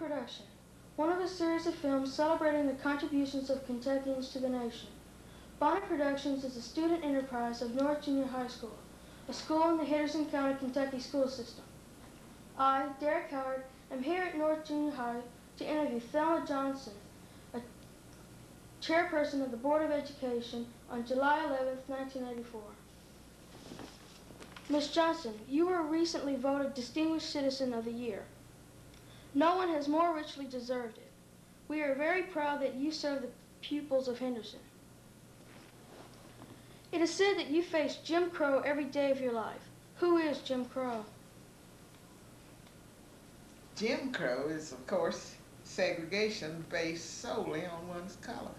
Production, one of a series of films celebrating the contributions of Kentuckians to the nation. Bonnet Productions is a student enterprise of North Junior High School, a school in the Henderson County, Kentucky school system. I, Derek Howard, am here at North Junior High to interview Thelma Johnson, a chairperson of the Board of Education, on July 11, 1984. Ms. Johnson, you were recently voted Distinguished Citizen of the Year. No one has more richly deserved it. We are very proud that you serve the pupils of Henderson. It is said that you face Jim Crow every day of your life. Who is Jim Crow? Jim Crow is, of course, segregation based solely on one's color.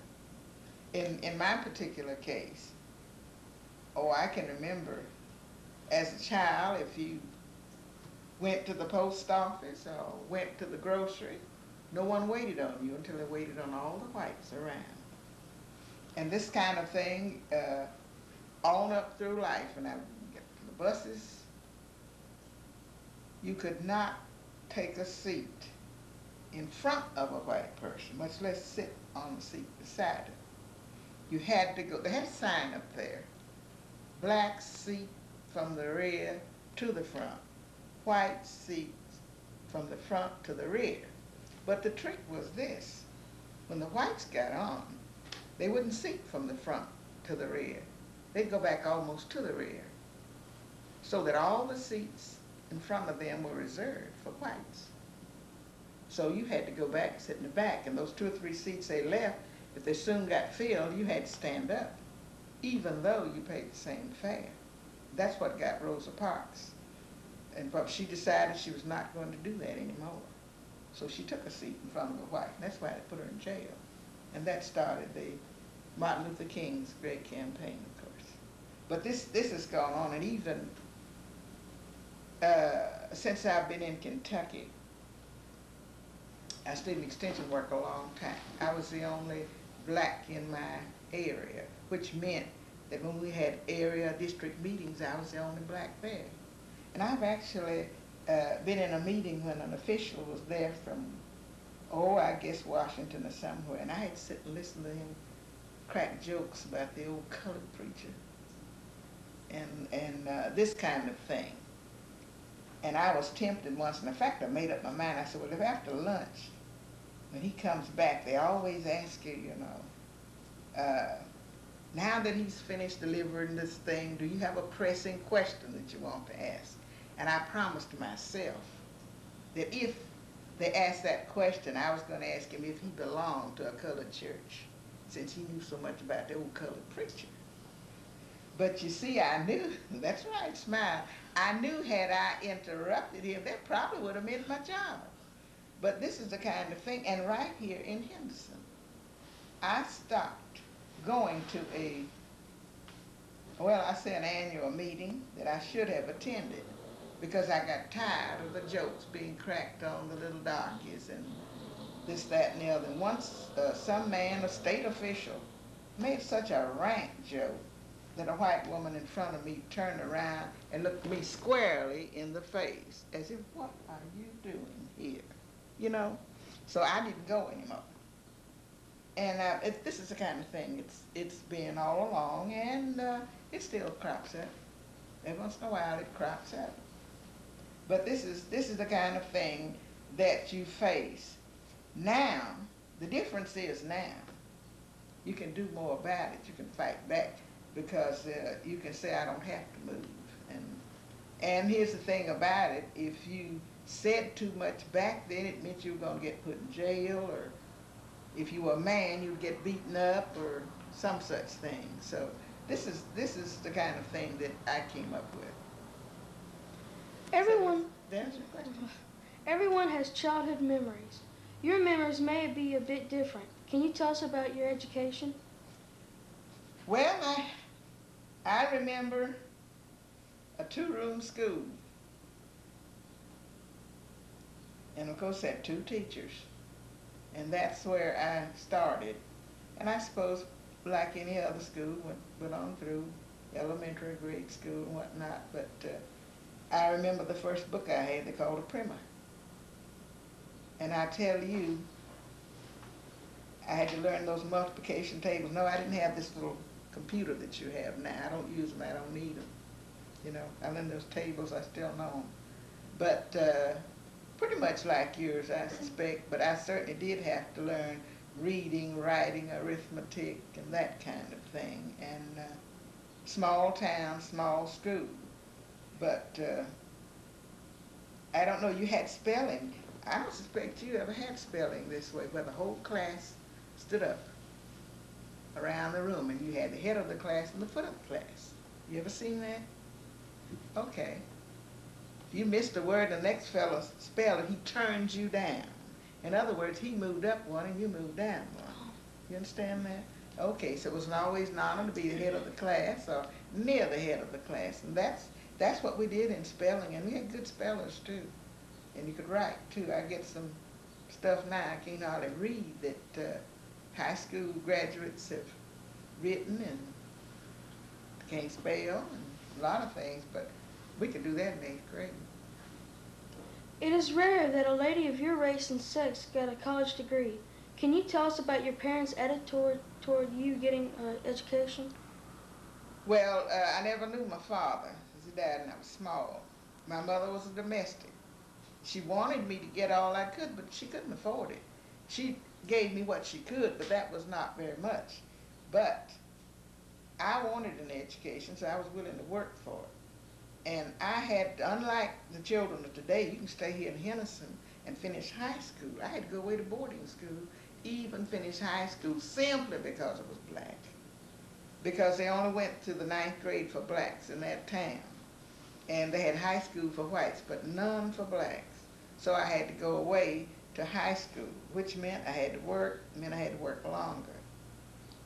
In my particular case, I can remember as a child, if you went to the post office or went to the grocery, no one waited on you until they waited on all the whites around. And this kind of thing on up through life, when I get to the buses, you could not take a seat in front of a white person, much less sit on the seat beside him. You had to go, they had a sign up there, black seat from the rear to the front, white seats from the front to the rear. But the trick was this: when the whites got on, they wouldn't seat from the front to the rear. They'd go back almost to the rear, so that all the seats in front of them were reserved for whites. So you had to go back and sit in the back, and those 2 or 3 seats they left, if they soon got filled, you had to stand up, even though you paid the same fare. That's what got Rosa Parks. But she decided she was not going to do that anymore. So she took a seat in front of a white. That's why they put her in jail. And that started the Martin Luther King's great campaign, of course. But this has gone on, and even since I've been in Kentucky, I stayed in extension work a long time. I was the only black in my area, which meant that when we had area district meetings, I was the only black there. And I've actually been in a meeting when an official was there from, I guess Washington or somewhere, and I had to sit and listen to him crack jokes about the old colored preacher and this kind of thing. And I was tempted once, and in fact I made up my mind. I said, well, if after lunch, when he comes back, they always ask you, now that he's finished delivering this thing, do you have a pressing question that you want to ask? And I promised myself that if they asked that question, I was going to ask him if he belonged to a colored church, since he knew so much about the old colored preacher. But you see, I knew, that's right, smile, I knew had I interrupted him, that probably would have meant my job. But this is the kind of thing, and right here in Henderson, I stopped going to an annual meeting that I should have attended, because I got tired of the jokes being cracked on the little darkies and this, that, and the other. And once some man, a state official, made such a rank joke that a white woman in front of me turned around and looked me squarely in the face, as if, what are you doing here? So I didn't go anymore. And this is the kind of thing it's been all along, and it still crops up. Every once in a while it crops up. But this is the kind of thing that you face. Now, the difference is now, you can do more about it. You can fight back, because you can say, I don't have to move. And here's the thing about it: if you said too much back then, it meant you were going to get put in jail, or if you were a man, you'd get beaten up, or some such thing. So this is the kind of thing that I came up with. There's your question. Everyone has childhood memories. Your memories may be a bit different. Can you tell us about your education? Well, I remember a 2-room school. And of course, had 2 teachers. And that's where I started. And I suppose, like any other school, went on through elementary, grade school, and whatnot. But I remember the first book I had, they called a primer. And I tell you, I had to learn those multiplication tables. No, I didn't have this little computer that you have now. I don't use them. I don't need them. You know, I learned those tables. I still know them. But pretty much like yours, I suspect. But I certainly did have to learn reading, writing, arithmetic, and that kind of thing. And small town, small school. But I don't know, you had spelling. I don't suspect you ever had spelling this way, where the whole class stood up around the room and you had the head of the class and the foot of the class. You ever seen that? Okay. If you missed a word, the next fellow spelled it, he turns you down. In other words, he moved up one and you moved down one. You understand that? Okay, so it was always an honor to be the head of the class or near the head of the class. And that's what we did in spelling, and we had good spellers too. And you could write too. I get some stuff now I can't hardly read that high school graduates have written, and can't spell and a lot of things, but we could do that in 8th grade. It is rare that a lady of your race and sex got a college degree. Can you tell us about your parents' attitude toward you getting an education? Well, I never knew my father, because he died when I was small. My mother was a domestic. She wanted me to get all I could, but she couldn't afford it. She gave me what she could, but that was not very much. But I wanted an education, so I was willing to work for it. And I had, unlike the children of today, you can stay here in Henderson and finish high school. I had to go away to boarding school, even finish high school, simply because I was black. Because they only went to the 9th grade for blacks in that town. And they had high school for whites, but none for blacks. So I had to go away to high school, which meant I had to work, meant I had to work longer.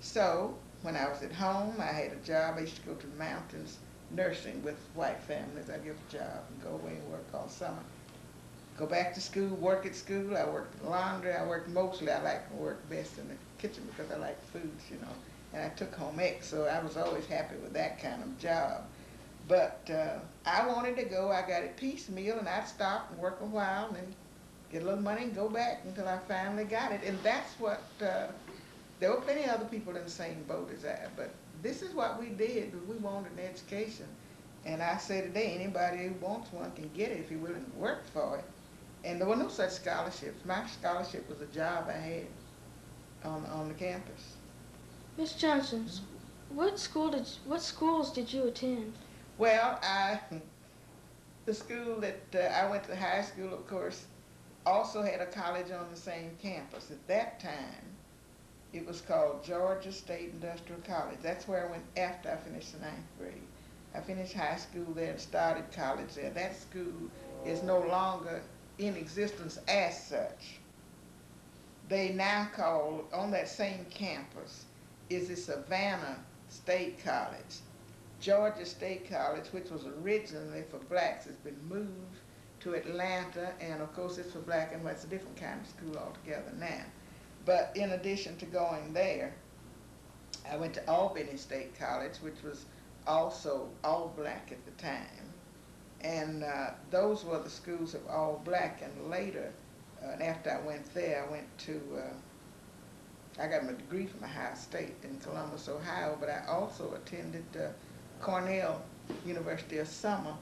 So when I was at home, I had a job. I used to go to the mountains nursing with white families. I'd get a job and go away and work all summer. Go back to school, work at school. I worked in laundry. I worked mostly, I like to work best in the kitchen because I like foods, you know. And I took home ec, so I was always happy with that kind of job. But I wanted to go. I got it piecemeal, and I'd stop and work a while and then get a little money and go back until I finally got it. And that's what, there were plenty of other people in the same boat as I, but this is what we did. We wanted an education. And I say today, anybody who wants one can get it if you're willing to work for it. And there were no such scholarships. My scholarship was a job I had on the campus. Miss Johnson, what schools did you attend? Well, the school that I went to high school, of course, also had a college on the same campus. At that time, it was called Georgia State Industrial College. That's where I went after I finished the 9th grade. I finished high school there and started college there. That school is no longer in existence as such. They now call, on that same campus, is the Savannah State College. Georgia State College, which was originally for blacks, has been moved to Atlanta, and of course it's for black and white. It's a different kind of school altogether now. But in addition to going there, I went to Albany State College, which was also all black at the time. And those were the schools of all black. And later, and after I went there, I went to, I got my degree from Ohio State in Columbus, Ohio, but I also attended Cornell University of Summer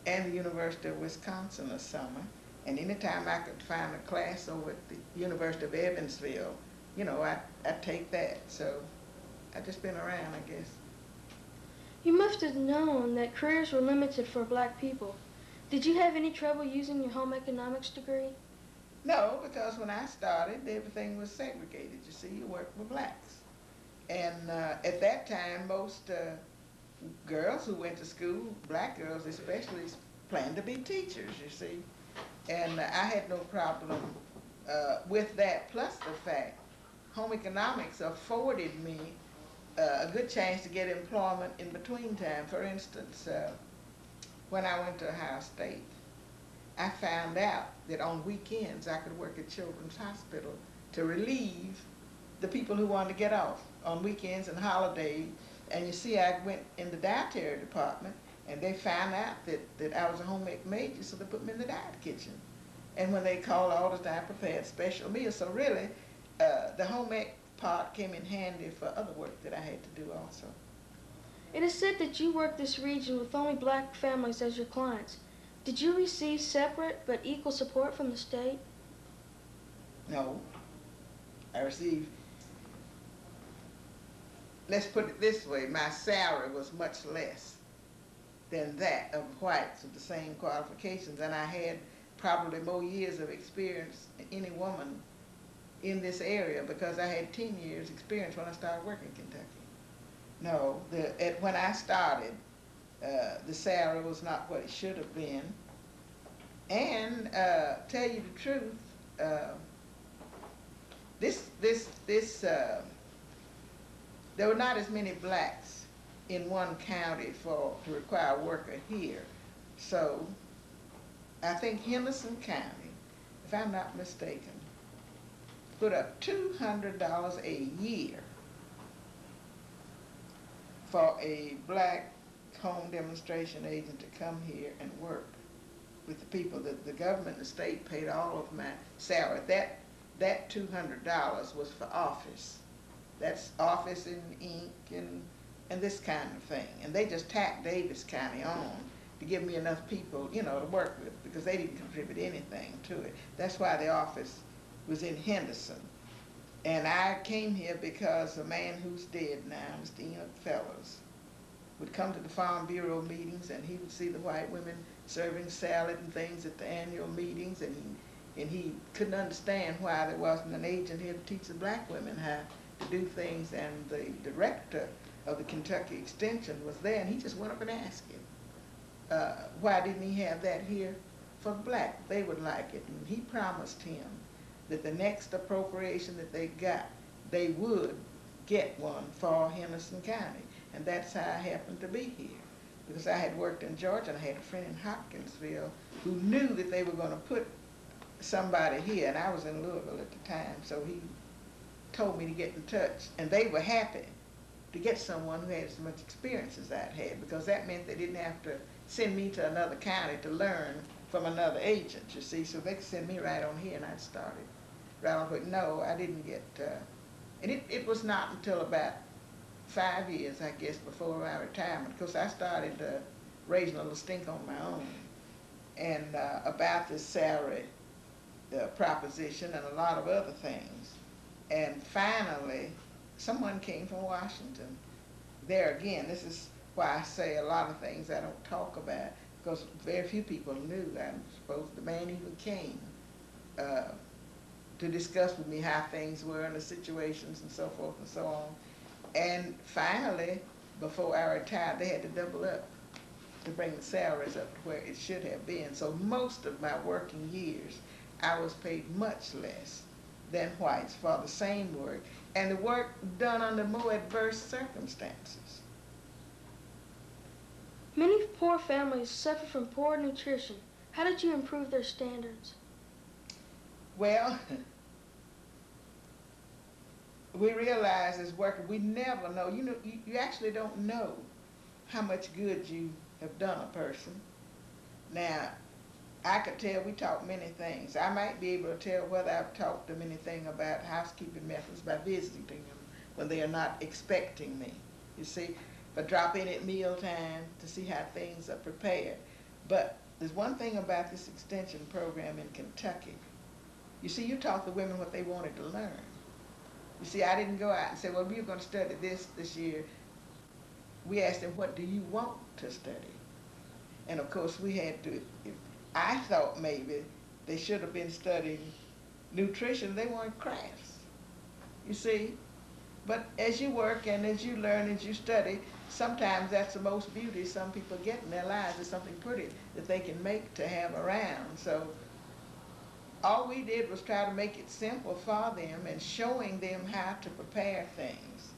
and the University of Wisconsin of Summer. And anytime I could find a class over at the University of Evansville, you know, I'd take that. So I've just been around, I guess. You must have known that careers were limited for black people. Did you have any trouble using your home economics degree? No, because when I started, everything was segregated. You see, you worked with blacks. And at that time, most girls who went to school, black girls especially, planned to be teachers, you see. And I had no problem with that, plus the fact home economics afforded me a good chance to get employment in between time. For instance, when I went to Ohio State, I found out that on weekends I could work at Children's Hospital to relieve the people who wanted to get off on weekends and holidays. And you see, I went in the dietary department, and they found out that I was a home ec major, so they put me in the diet kitchen. And when they called orders, I prepared special meals. So really, the home ec part came in handy for other work that I had to do also. It is said that you work this region with only black families as your clients. Did you receive separate but equal support from the state? No, I received, let's put it this way, my salary was much less than that of whites of the same qualifications, and I had probably more years of experience than any woman in this area because I had 10 years experience when I started working in Kentucky. No, when I started, the salary was not what it should have been. And tell you the truth, there were not as many blacks in one county to require a worker here. So I think Henderson County, if I'm not mistaken, put up $200 a year for a black home demonstration agent to come here and work with the people. The government and the state paid all of my salary. That $200 was for office. That's office and ink and this kind of thing. And they just tacked Davis County on to give me enough people, to work with because they didn't contribute anything to it. That's why the office was in Henderson. And I came here because a man who's dead now, Mr. Enoch Fellows, would come to the Farm Bureau meetings and he would see the white women serving salad and things at the annual meetings, and he couldn't understand why there wasn't an agent here to teach the black women how to do things, and the director of the Kentucky Extension was there, and he just went up and asked him, why didn't he have that here for black? They would like it. And he promised him that the next appropriation that they got, they would get one for Henderson County. And that's how I happened to be here. Because I had worked in Georgia and I had a friend in Hopkinsville who knew that they were going to put somebody here, and I was in Louisville at the time, so he told me to get in touch. And they were happy to get someone who had as much experience as I'd had, because that meant they didn't have to send me to another county to learn from another agent, you see, so they could send me right on here, and I started right on. But no, I didn't get, and it was not until about 5 years, I guess, before my retirement, because I started raising a little stink on my own, and about this salary proposition and a lot of other things. And finally, someone came from Washington. There again, this is why I say a lot of things I don't talk about, because very few people knew. I suppose the man even came to discuss with me how things were and the situations and so forth and so on. And finally, before I retired, they had to double up to bring the salaries up to where it should have been. So most of my working years, I was paid much less than whites for the same work, and the work done under more adverse circumstances. Many poor families suffer from poor nutrition. How did you improve their standards? Well, we realize as workers, we never know. You actually don't know how much good you have done a person. Now, I could tell we taught many things. I might be able to tell whether I've taught them anything about housekeeping methods by visiting them when they are not expecting me. You see, if I drop in at mealtime to see how things are prepared. But there's one thing about this extension program in Kentucky. You see, you taught the women what they wanted to learn. You see, I didn't go out and say, well, we're going to study this year. We asked them, what do you want to study? And of course, we had to, I thought maybe they should have been studying nutrition. They weren't crafts, you see. But as you work and as you learn, as you study, sometimes that's the most beauty some people get in their lives, is something pretty that they can make to have around. So all we did was try to make it simple for them and showing them how to prepare things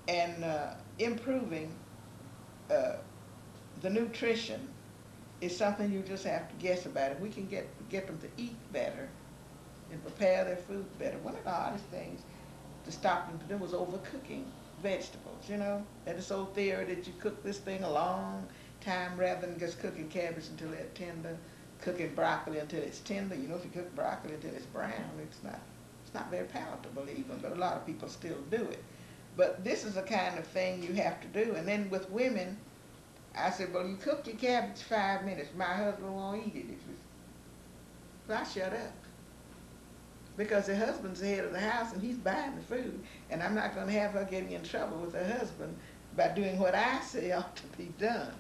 and improving the nutrition is something you just have to guess about. If we can get them to eat better and prepare their food better. One of the hardest things to stop them to do was overcooking vegetables, That is old theory that you cook this thing a long time rather than just cooking cabbage until they're tender, cooking broccoli until it's tender. You know, if you cook broccoli until it's brown, it's not very palatable even, but a lot of people still do it. But this is the kind of thing you have to do. And then with women, I said, well, you cook your cabbage 5 minutes. My husband won't eat it. So I shut up. Because the husband's the head of the house and he's buying the food. And I'm not going to have her getting in trouble with her husband by doing what I say ought to be done.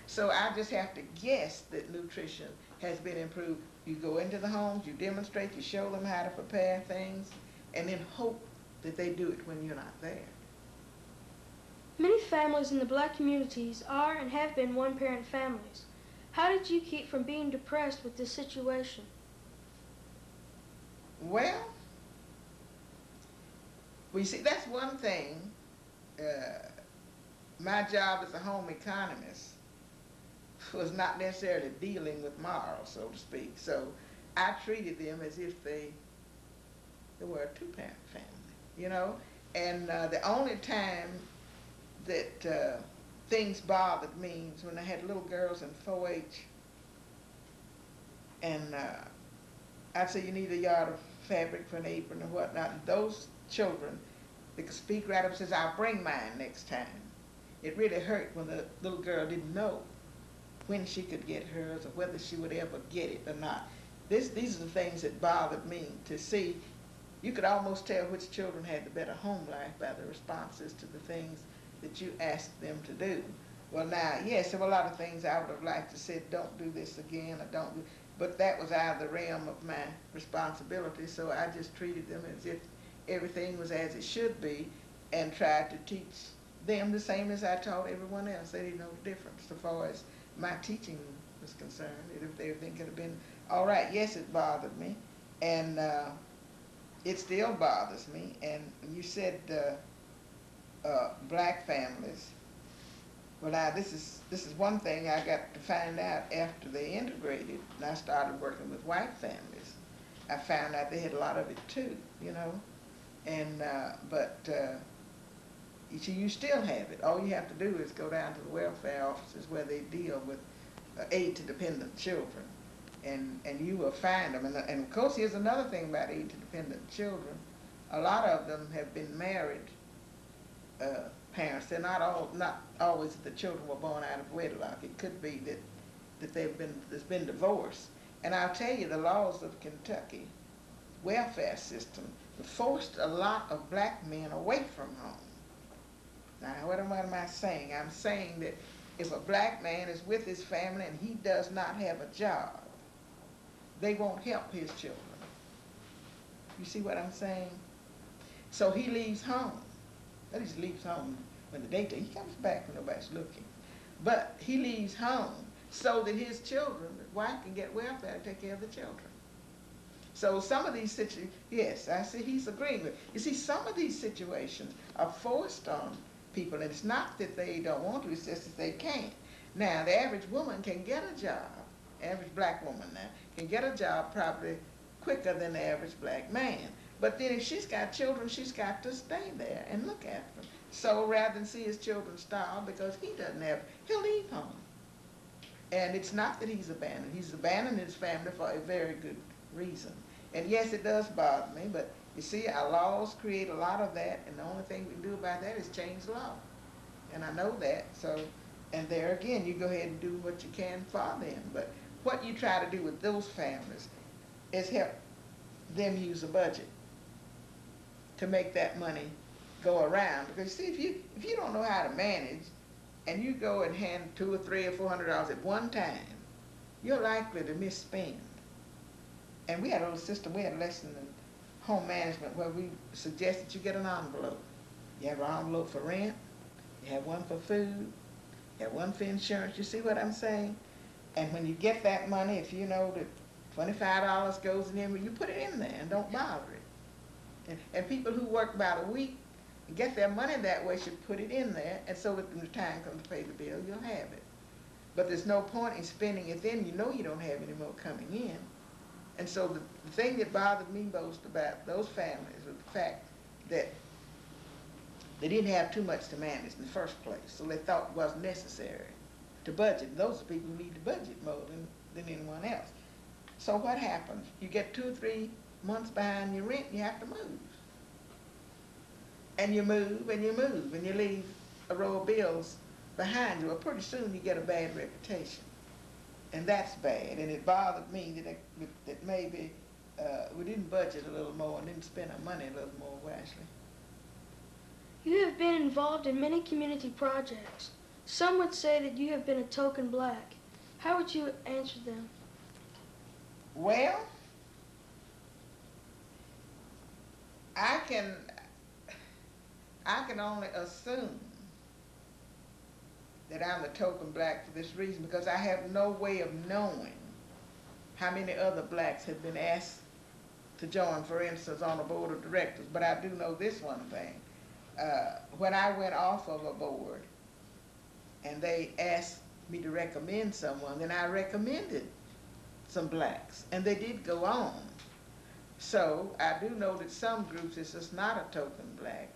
So I just have to guess that nutrition has been improved. You go into the homes, you demonstrate, you show them how to prepare things, and then hope that they do it when you're not there. Many families in the black communities are and have been one-parent families. How did you keep from being depressed with this situation? Well, see, that's one thing. My job as a home economist was not necessarily dealing with morals, so to speak. So I treated them as if they were a two-parent family, you know. And the only time that things bothered me was when I had little girls in 4-H, and I'd say you need a yard of fabric for an apron or whatnot. And those children, they could speak right up and says, I'll bring mine next time. It really hurt when the little girl didn't know when she could get hers or whether she would ever get it or not. These are the things that bothered me to see. You could almost tell which children had the better home life by the responses to the things that you asked them to do. Well, now, yes, there were a lot of things I would have liked to say, don't do this again, or don't do, but that was out of the realm of my responsibility, so I just treated them as if everything was as it should be and tried to teach them the same as I taught everyone else. They didn't know the difference as far as my teaching was concerned. If everything could have been all right, yes, it bothered me, and it still bothers me. And you said black families. Well, now this is one thing I got to find out after they integrated, and I started working with white families. I found out they had a lot of it too, you know, and but you see, you still have it. All you have to do is go down to the welfare offices where they deal with aid to dependent children, and you will find them. And of course, here's another thing about aid to dependent children. A lot of them have been married parents. They're not always that the children were born out of wedlock. It could be that there's been divorce. And I'll tell you, the laws of Kentucky welfare system forced a lot of black men away from home. Now, what am I saying? I'm saying that if a black man is with his family and he does not have a job, they won't help his children. You see what I'm saying? So he leaves home. At least he leaves home when the daytime. He comes back when nobody's looking. But he leaves home so that his children, the wife can get welfare to take care of the children. So some of these situations, yes, I see he's agreeing with. You see, some of these situations are forced on people, and it's not that they don't want to, it's just that they can't. Now, the average woman can get a job, average black woman now, can get a job probably quicker than the average black man. But then if she's got children, she's got to stay there and look after them. So rather than see his children starve because he doesn't have, he'll leave home. And it's not that he's abandoned. He's abandoned his family for a very good reason. And yes, it does bother me, but you see, our laws create a lot of that, and the only thing we can do about that is change the law. And I know that, so, and there again, you go ahead and do what you can for them. But what you try to do with those families is help them use a budget to make that money go around. Because you see, if you don't know how to manage, and you go and hand $200 or $300 or $400 at one time, you're likely to misspend. And we had a little system, we had a lesson in home management where we suggested you get an envelope. You have an envelope for rent, you have one for food, you have one for insurance. You see what I'm saying? And when you get that money, if you know that $25 goes in there, you put it in there and don't bother it. And people who work about a week and get their money that way should put it in there, and so that when the time comes to pay the bill, you'll have it. But there's no point in spending it then. You know you don't have any more coming in. And so the thing that bothered me most about those families was the fact that they didn't have too much to manage in the first place, so they thought it wasn't necessary to budget. And those are people who need to budget more than anyone else. So what happens? You get 2 or 3 months behind your rent, you have to move. And you move and you move and you leave a row of bills behind you. Well, pretty soon you get a bad reputation. And that's bad. And it bothered me that maybe we didn't budget a little more and didn't spend our money a little more wisely. You have been involved in many community projects. Some would say that you have been a token black. How would you answer them? Well, I can only assume that I'm a token black for this reason, because I have no way of knowing how many other blacks have been asked to join, for instance, on a board of directors. But I do know this one thing. When I went off of a board and they asked me to recommend someone, then I recommended some blacks, and they did go on. So I do know that some groups it's just not a token black,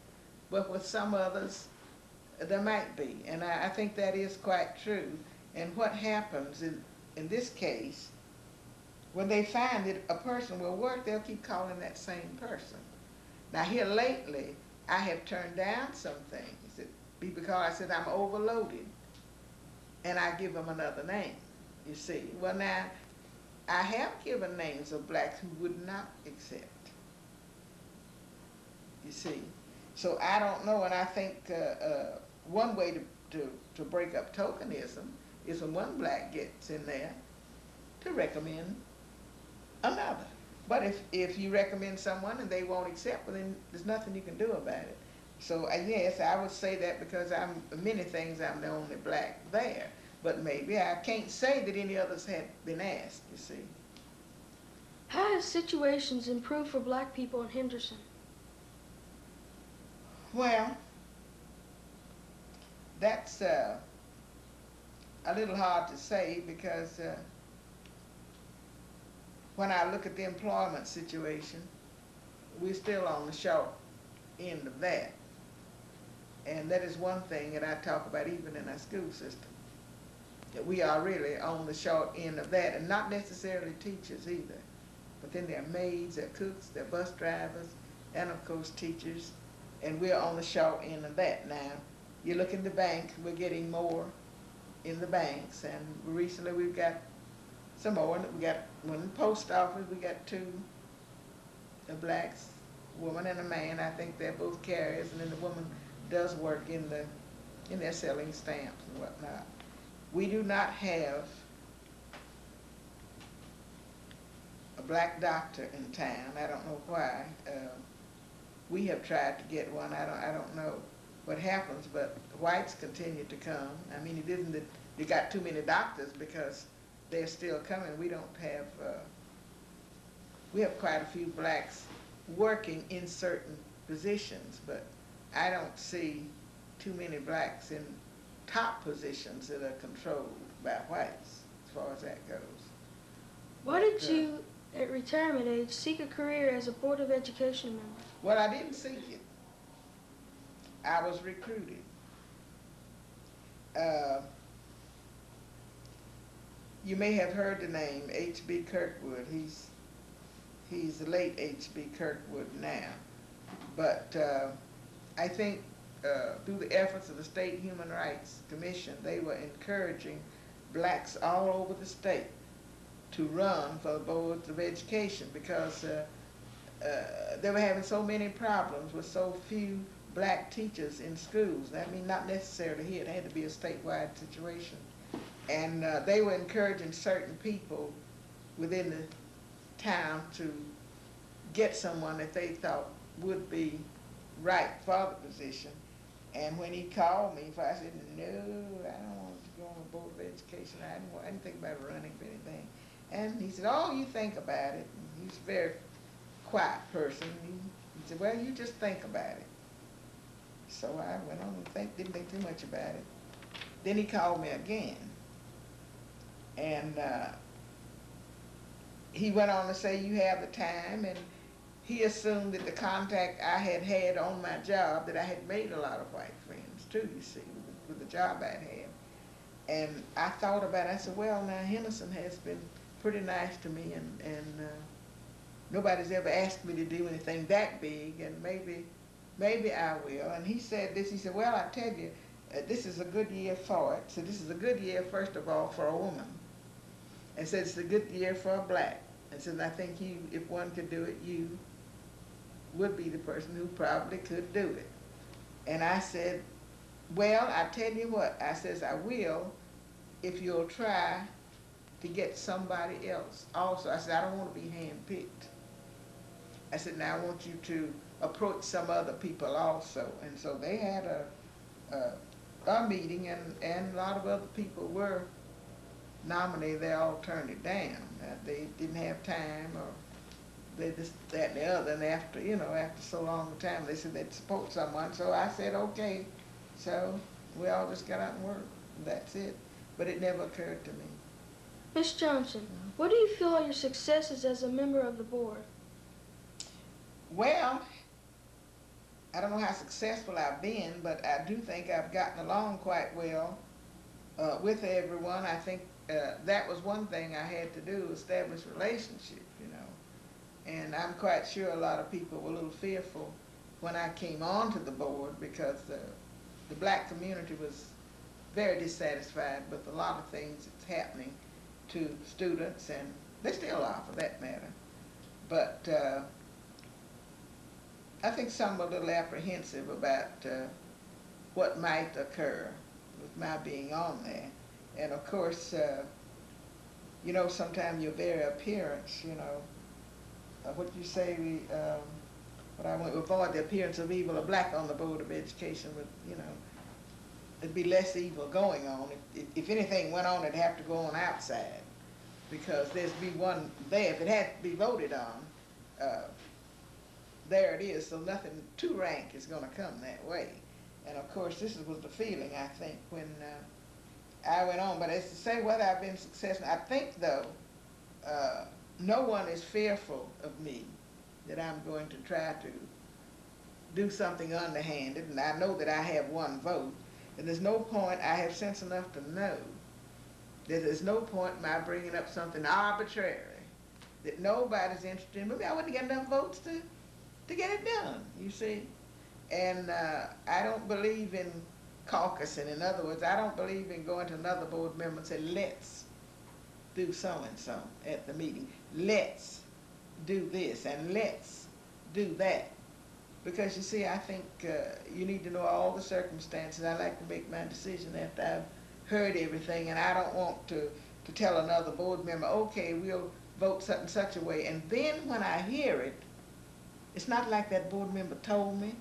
but with some others there might be, and I think that is quite true. And what happens in this case, when they find that a person will work, they'll keep calling that same person. Now here lately, I have turned down some things because I said I'm overloaded, and I give them another name, you see. Well now, I have given names of blacks who would not accept, you see. So I don't know, and I think one way to break up tokenism is when one black gets in there to recommend another. But if you recommend someone and they won't accept, well, then there's nothing you can do about it. So yes, I would say that because many things I'm the only black there. But maybe I can't say that any others had been asked, you see. How has situations improved for black people in Henderson? Well, that's a little hard to say, because when I look at the employment situation, we're still on the short end of that. And that is one thing that I talk about even in our school system, that we are really on the short end of that, and not necessarily teachers either. But then there are maids, there are cooks, there are bus drivers, and of course teachers, and we're on the short end of that now. You look in the bank, we're getting more in the banks, and recently we've got some more. We got one in the post office, we got 2 blacks, a woman and a man. I think they're both carriers, and then the woman does work in there selling stamps and whatnot. We do not have a black doctor in town. I don't know why. We have tried to get one. I don't know what happens, but whites continue to come. I mean, it isn't that you got too many doctors, because they're still coming. We don't have, we have quite a few blacks working in certain positions, but I don't see too many blacks in top positions that are controlled by whites, as far as that goes. Why did you, at retirement age, seek a career as a Board of Education member? Well, I didn't seek it. I was recruited. You may have heard the name H.B. Kirkwood. He's the late H.B. Kirkwood now. But I think through the efforts of the State Human Rights Commission, they were encouraging blacks all over the state to run for the boards of education, because they were having so many problems with so few black teachers in schools. I mean, not necessarily here. It had to be a statewide situation. And they were encouraging certain people within the town to get someone that they thought would be right for the position. And when he called me, I said, no, I don't want to go on the Board of Education. I didn't think about running for anything. And he said, oh, you think about it. And he's a very quiet person. He said, well, you just think about it. So I went on and didn't think too much about it. Then he called me again. And he went on to say, you have the time, and he assumed that the contact I had had on my job, that I had made a lot of white friends too, you see, with the job I had. And I thought about it. I said, well, now Henderson has been pretty nice to me, and nobody's ever asked me to do anything that big, and maybe I will. And he said this, he said, well, I tell you, this is a good year for it. So this is a good year, first of all, for a woman. And said it's a good year for a black. And said, I think you, if one could do it, you would be the person who probably could do it. And I said, well, I tell you what, I says, I will if you'll try to get somebody else also. I said, I don't want to be handpicked. I said, now I want you to approach some other people also. And so they had a meeting, and a lot of other people were nominated. They all turned it down. They didn't have time, or they this, that, and the other. And after, after so long a time, they said they'd support someone. So I said, okay. So we all just got out and worked. That's it. But it never occurred to me. Miss Johnson, what do you feel are your successes as a member of the board? Well, I don't know how successful I've been, but I do think I've gotten along quite well with everyone. I think that was one thing I had to do, establish relationships, And I'm quite sure a lot of people were a little fearful when I came onto the board, because the black community was very dissatisfied with a lot of things that's happening to students, and they still are for that matter. But I think some were a little apprehensive about what might occur with my being on there. And of course, sometimes your very appearance, what you say, what I want to avoid the appearance of evil. A black on the Board of Education would, there'd be less evil going on. If anything went on, it'd have to go on outside, because there's be one there. If it had to be voted on, there it is. So nothing too rank is going to come that way. And of course, this was the feeling, I think, when I went on. But as to say whether I've been successful, I think, though, no one is fearful of me, that I'm going to try to do something underhanded. And I know that I have one vote. And there's no point, I have sense enough to know that there's no point in my bringing up something arbitrary that nobody's interested in. Maybe I wouldn't get enough votes to get it done, you see. And I don't believe in caucusing. In other words, I don't believe in going to another board member and say, let's do so-and-so at the meeting. Let's do this and let's do that. Because you see, I think you need to know all the circumstances. I like to make my decision after I've heard everything, and I don't want to tell another board member, okay, we'll vote such a way. And then when I hear it, it's not like that board member told me,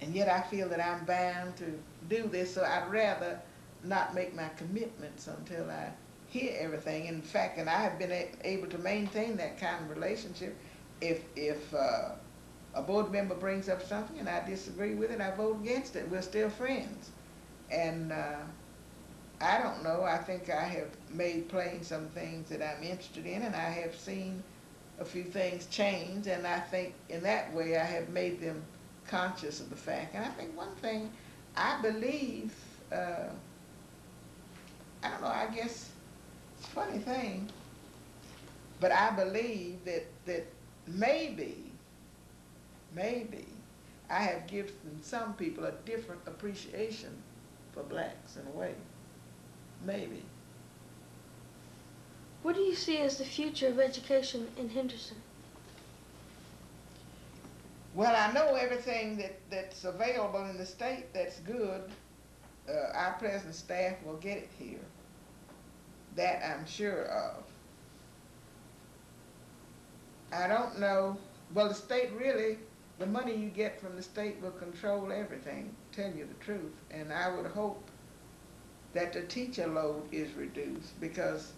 and yet I feel that I'm bound to do this, so I'd rather not make my commitments until I hear everything. In fact, and I have been able to maintain that kind of relationship. If a board member brings up something and I disagree with it, I vote against it. We're still friends. And I don't know, I think I have made plain some things that I'm interested in, and I have seen a few things change, and I think in that way I have made them conscious of the fact. And I think one thing, I believe, I don't know, I guess it's a funny thing, but I believe that maybe I have given some people a different appreciation for blacks in a way. Maybe. What do you see as the future of education in Henderson? Well, I know everything that's available in the state that's good, our present staff will get it here. That I'm sure of. I don't know, well, the state really, the money you get from the state will control everything, tell you the truth. And I would hope that the teacher load is reduced, because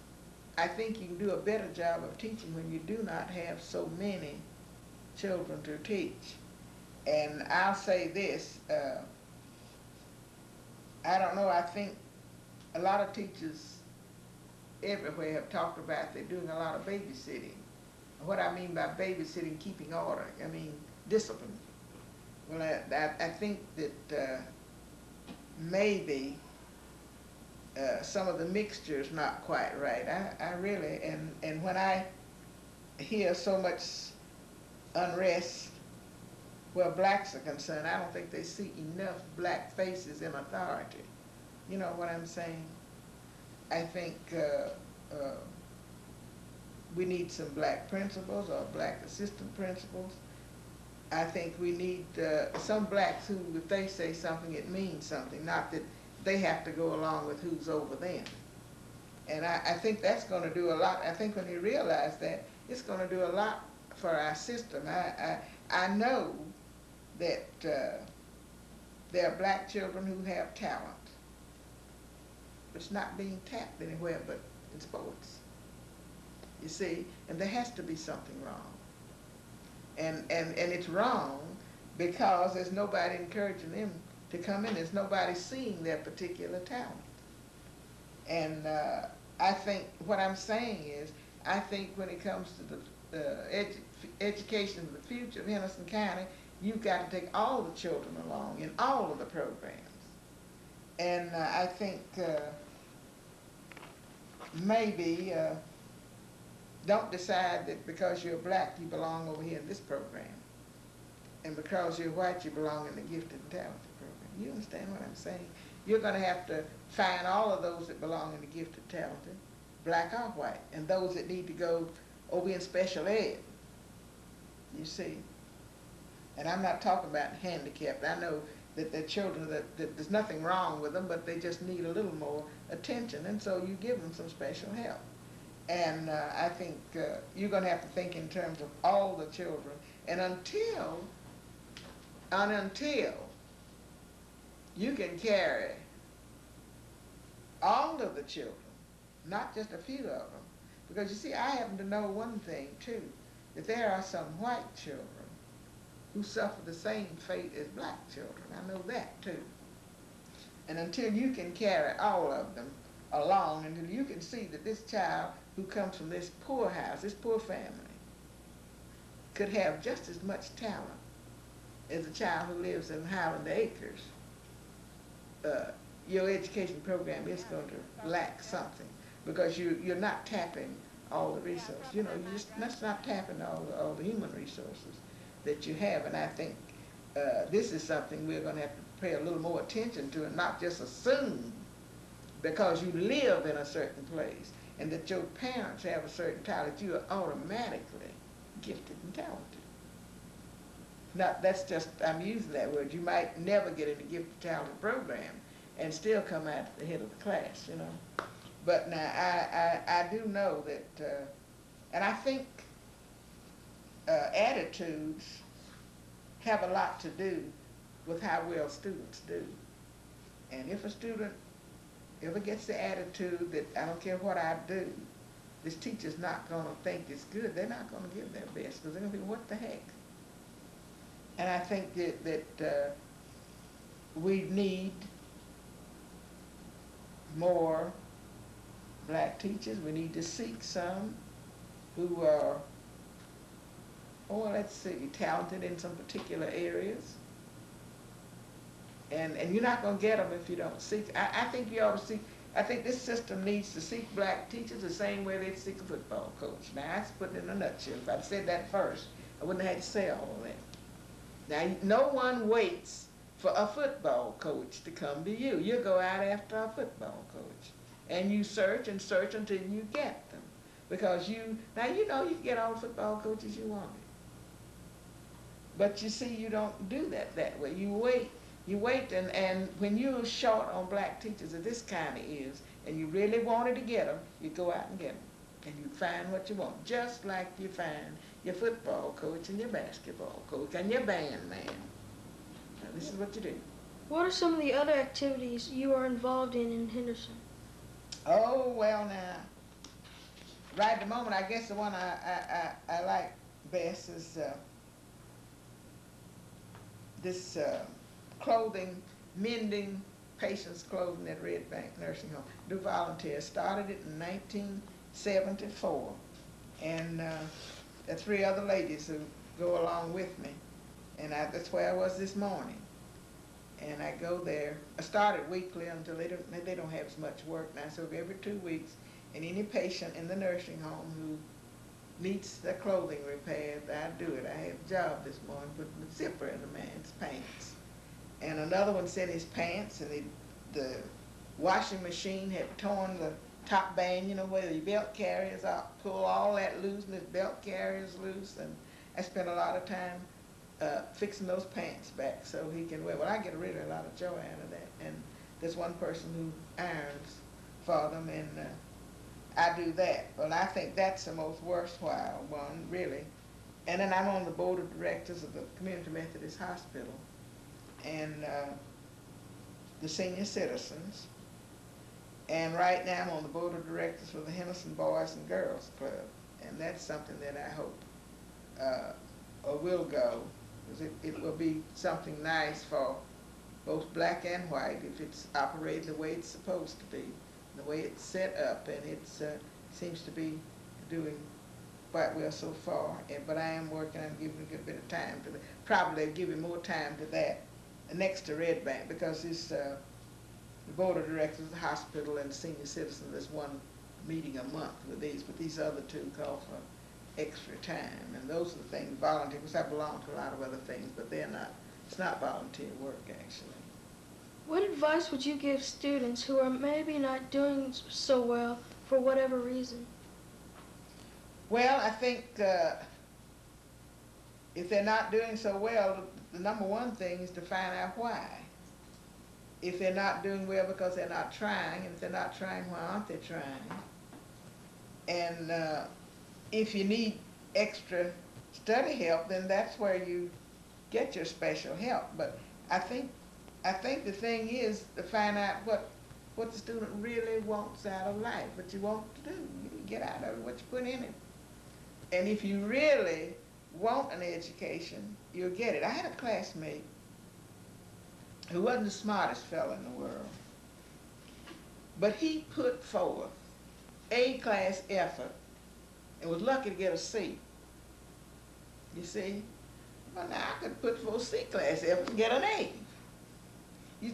I think you can do a better job of teaching when you do not have so many children to teach. And I'll say this, I don't know, I think a lot of teachers everywhere have talked about they're doing a lot of babysitting. What I mean by babysitting, keeping order, I mean discipline. Well, I think that maybe some of the mixture is not quite right. I really, and when I hear so much unrest where blacks are concerned, I don't think they see enough black faces in authority. You know what I'm saying? I think we need some black principals or black assistant principals. I think we need some blacks who, if they say something, it means something, not that they have to go along with who's over them. And I think that's going to do a lot. I think when you realize that, it's going to do a lot for our system. I know that there are black children who have talent. It's not being tapped anywhere but in sports. You see, and there has to be something wrong. And it's wrong because there's nobody encouraging them to come in. There's nobody seeing their particular talent. And I think what I'm saying is, I think when it comes to the education of the future of Henderson County, you've got to take all the children along in all of the programs. And I think maybe don't decide that because you're black you belong over here in this program, and because you're white you belong in the gifted and talented program. You understand what I'm saying? You're going to have to find all of those that belong in the gifted, talented, black or white, and those that need to go over in special ed, you see. And I'm not talking about handicapped. I know that they're children that there's nothing wrong with them, but they just need a little more attention, and so you give them some special help. And I think you're going to have to think in terms of all the children, and until you can carry all of the children, not just a few of them, because you see, I happen to know one thing too, that there are some white children who suffer the same fate as black children. I know that too. And until you can carry all of them along, until you can see that this child who comes from this poor house, this poor family, could have just as much talent as a child who lives in Highland Acres, your education program is going to lack something, because you're not tapping all the resources. You know, that's not tapping all the human resources that you have. And I think this is something we're going to have to pay a little more attention to, and not just assume because you live in a certain place and that your parents have a certain talent, you are automatically gifted and talented. Now, that's just, I'm using that word. You might never get in the gifted talent program and still come out at the head of the class, you know. But now, I do know that, and I think attitudes have a lot to do with how well students do. And if a student ever gets the attitude that I don't care what I do, this teacher's not going to think it's good, they're not going to give their best, because they're going to be, what the heck? And I think that we need more black teachers. We need to seek some who are, let's see, talented in some particular areas. And you're not going to get them if you don't seek. I think you ought to seek. I think this system needs to seek black teachers the same way they seek a football coach. Now, that's put it in a nutshell. If I'd said that first, I wouldn't have had to say all of that. Now, no one waits for a football coach to come to you. You go out after a football coach, and you search and search until you get them. Because now you know you can get all the football coaches you want. But you see, you don't do that way. You wait, and when you're short on black teachers of this kind of is, and you really wanted to get them, you go out and get them. And you find what you want, just like you find your football coach and your basketball coach and your band man. Now, this is what you do. What are some of the other activities you are involved in Henderson? Oh, well, now, right at the moment, I guess the one I like best is this clothing, mending patients' clothing at Red Bank Nursing Home. Do volunteer. Started it in 1974, and there are 3 other ladies who go along with me, and that's where I was this morning. and I go there. I started weekly until they don't have as much work now, so every 2 weeks, and any patient in the nursing home who needs their clothing repaired, I do it. I had a job this morning putting the zipper in the man's pants. And another one sent his pants, and the washing machine had torn the top band, you know, where the belt carriers out, pull all that loose, and his belt carriers loose, and I spent a lot of time fixing those pants back so he can wear. Well, I get really a lot of joy out of that. And there's one person who irons for them, and I do that. Well, I think that's the most worthwhile one, really. And then I'm on the board of directors of the Community Methodist Hospital and the Senior Citizens. And right now I'm on the board of directors for the Henderson Boys and Girls Club. And that's something that I hope or will go, because it will be something nice for both black and white if it's operated the way it's supposed to be, the way it's set up, and it seems to be doing quite well so far. But I am working on giving a good bit of time to that. Probably giving more time to that next to Red Bank, because it's the board of directors of the hospital and the senior citizen. There's one meeting a month with these, but these other two call for extra time, and those are the things, volunteer, because I belong to a lot of other things, but they're not, it's not volunteer work actually. What advice would you give students who are maybe not doing so well for whatever reason? Well, I think if they're not doing so well, the number one thing is to find out why. If they're not doing well because they're not trying, and if they're not trying, why aren't they trying? And if you need extra study help, then that's where you get your special help. But I think the thing is to find out what the student really wants out of life, what you want to do. You get out of it what you put in it. And if you really want an education, you'll get it. I had a classmate who wasn't the smartest fellow in the world, but he put forth A-class effort and was lucky to get a C. You see? Well, now I could put forth C-class effort and get an A.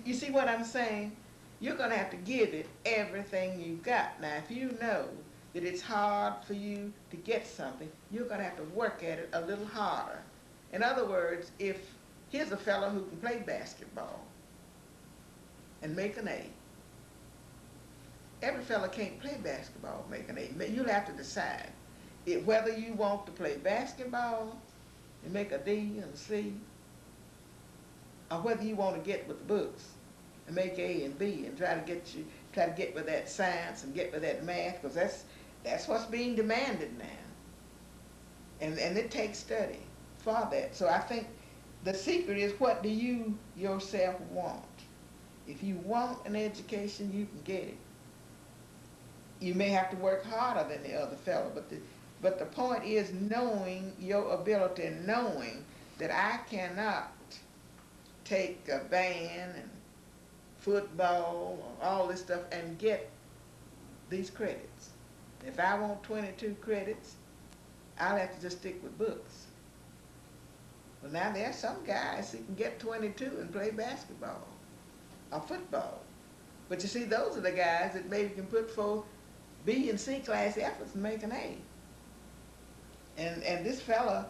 You see what I'm saying? You're going to have to give it everything you've got. Now, if you know that it's hard for you to get something, you're going to have to work at it a little harder. In other words, if here's a fellow who can play basketball and make an A. Every fellow can't play basketball and make an A. You'll have to decide whether you want to play basketball and make a D and a C, or whether you want to get with the books and make A and B and try to get with that science and get with that math, because that's what's being demanded now. And it takes study for that. So I think the secret is, what do you yourself want? If you want an education, you can get it. You may have to work harder than the other fellow, but the point is knowing your ability and knowing that I cannot take a band and football or all this stuff and get these credits. If I want 22 credits, I'll have to just stick with books. Well, now there are some guys who can get 22 and play basketball or football. But you see, those are the guys that maybe can put forth B and C class efforts and make an A. And this fella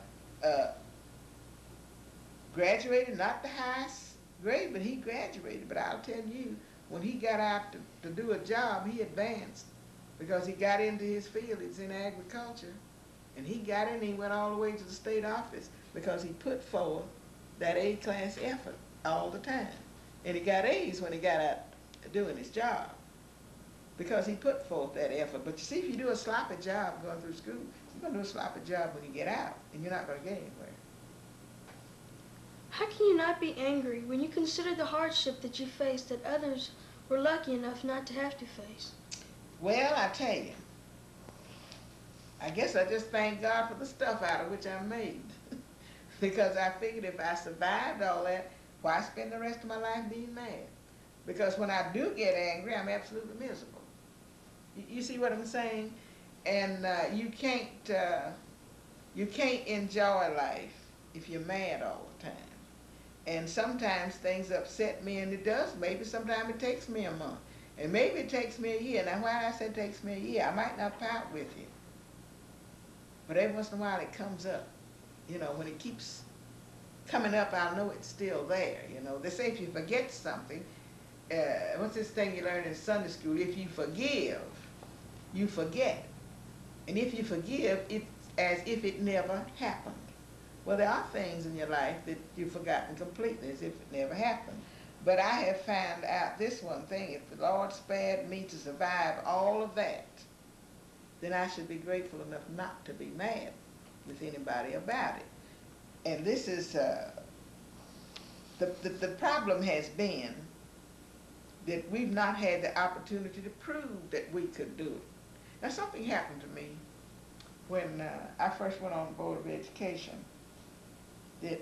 graduated, not the highest grade, but he graduated. But I'll tell you, when he got out to do a job, he advanced, because he got into his field. He's in agriculture. And he got in and he went all the way to the state office because he put forth that A-class effort all the time. And he got A's when he got out doing his job, because he put forth that effort. But you see, if you do a sloppy job going through school, you're going to do a sloppy job when you get out, and you're not going to get anywhere. How can you not be angry when you consider the hardship that you faced that others were lucky enough not to have to face? Well, I tell you, I guess I just thank God for the stuff out of which I'm made. Because I figured if I survived all that, why spend the rest of my life being mad? Because when I do get angry, I'm absolutely miserable. You see what I'm saying? And you can't enjoy life if you're mad all the time. And sometimes things upset me, and it does. Maybe sometimes it takes me a month. And maybe it takes me a year. Now, why I said it takes me a year, I might not pout with you. But every once in a while it comes up. You know, when it keeps coming up, I'll know it's still there. You know, they say if you forget something, what's this thing you learn in Sunday school? If you forgive, you forget. And if you forgive, it's as if it never happened. Well, there are things in your life that you've forgotten completely, as if it never happened. But I have found out this one thing: if the Lord spared me to survive all of that, then I should be grateful enough not to be mad with anybody about it. And this is, the problem has been that we've not had the opportunity to prove that we could do it. Now, something happened to me when I first went on the Board of Education that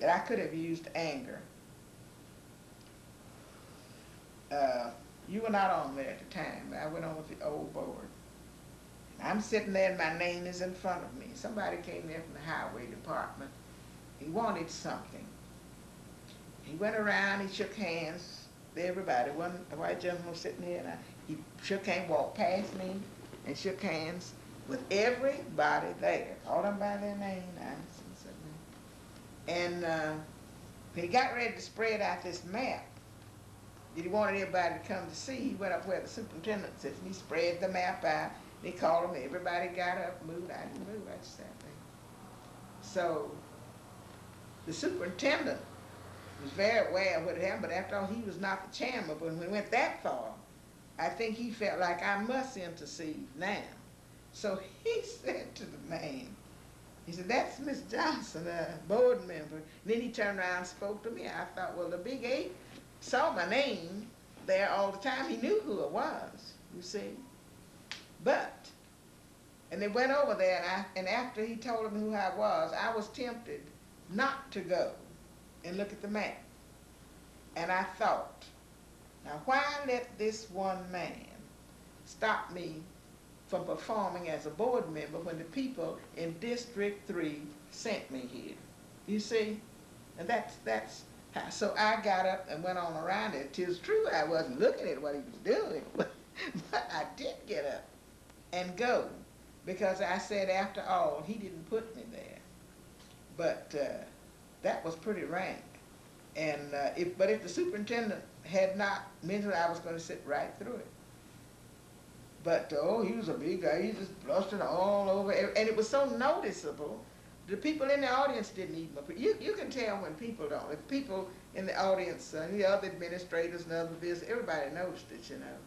I could have used anger. You were not on there at the time. I went on with the old board. I'm sitting there and my name is in front of me. Somebody came there from the highway department. He wanted something. He went around, he shook hands with everybody. One white gentleman was sitting here, and he shook hands, walked past me, and shook hands with everybody there. Called them by their name. And when he got ready to spread out this map that he wanted everybody to come to see, he went up where the superintendent sits, and he spread the map out. They called him, everybody got up, moved. I didn't move, I just sat there. So the superintendent was very aware of what had happened, but after all, he was not the chairman. But when we went that far, I think he felt like I must intercede now. So he said to the man, he said, "That's Miss Johnson, a board member." And then he turned around and spoke to me. I thought, well, the big eight saw my name there all the time. He knew who it was, you see. But, and they went over there, and after he told them who I was tempted not to go and look at the map. And I thought, now why let this one man stop me from performing as a board member when the people in District 3 sent me here? You see? And that's how. So I got up and went on around it. 'Tis true I wasn't looking at what he was doing, but I did get up and go, because I said, after all, he didn't put me there. But that was pretty rank. And if the superintendent had not mentioned it, I was going to sit right through it. But he was a big guy. He just blustered all over, and it was so noticeable. The people in the audience didn't even. You can tell when people don't. If people in the audience, the other administrators and other visitors, everybody noticed it, you know.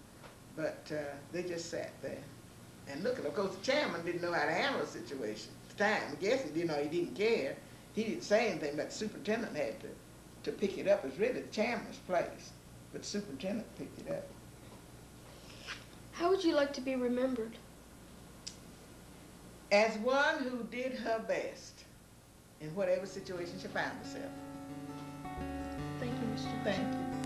But they just sat there and looked. Of course, the chairman didn't know how to handle the situation at the time. I guess he didn't know. He didn't care. He didn't say anything, but the superintendent had to pick it up. It was really the chairman's place, but the superintendent picked it up. How would you like to be remembered? As one who did her best in whatever situation she found herself. Thank you, Mr. Johnson. Thank you.